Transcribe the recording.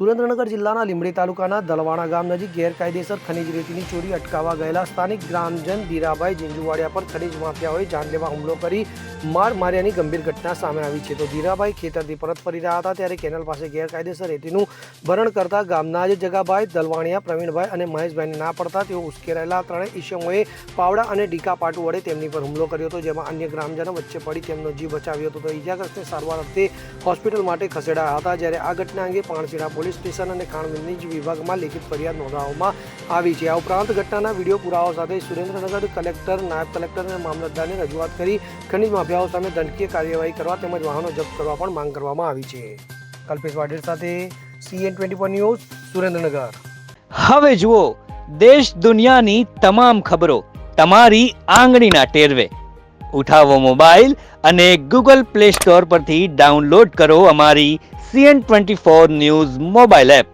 સુરેન્દ્રનગર જિલ્લાના લીંબડી તાલુકાના દલવાણા ગામ નજીક ગેરકાયદેસર ખનીજ રેતીની ચોરી અટકાવવા ગયેલા સ્થાનિક ગ્રામજન ધીરાભાઈ ઝીંઝુવાડિયા પર ખનીજ માફિયાઓએ જાનલેવા હુમલો કરી માર માર્યાની ગંભીર ઘટના સામે આવી છે. તો ધીરાભાઈ ખેતરથી પરત ફરી રહ્યા હતા ત્યારે કેનલ પાસે ગેરકાયદેસર રેતીનું ભરણ કરતા ગામના જ જગાભાઈ, દલવાણિયા, પ્રવીણભાઈ અને મહેશભાઈને ના પડતા તેઓ ઉશ્કેરાયેલા ત્રણેય ઈસમોએ પાવડા અને ડીકા પાટુ વડે તેમની પર હુમલો કર્યો હતો, જેમાં અન્ય ગ્રામજનો વચ્ચે પડી તેમનો જીવ બચાવ્યો હતો. તો ઈજાગ્રસ્તને સારવાર અર્થે હોસ્પિટલ માટે ખસેડાયા હતા. જ્યારે આ ઘટના અંગે પાણછીણા પોલીસ સ્ટેશન અને ખાણ ખનીજ વિભાગમાં લેખિત ફરિયાદ નોંધવામાં આવી છે. આ ઉપરાંત ઘટનાના વિડીયો પુરાવા સાથે સુરેન્દ્રનગર કલેક્ટર, નાયબ કલેક્ટર અને મામલતદારને રજૂઆત કરી ખનીજ માફિયાઓ સામે દંડકીય કાર્યવાહી કરવા તેમજ વાહનો જપ્ત કરવા પણ માંગ કરવામાં આવી છે. કલ્પેશ વાડેર સાથે CN24 ન્યૂઝ, સુરેન્દ્રનગર. હવે જુઓ દેશ દુનિયાની તમામ ખબરો તમારી આંગળીના ટેરવે. ઉઠાવો મોબાઈલ અને Google Play Store પરથી ડાઉનલોડ કરો અમારી CN24 ન્યૂઝ મોબાઈલ એપ.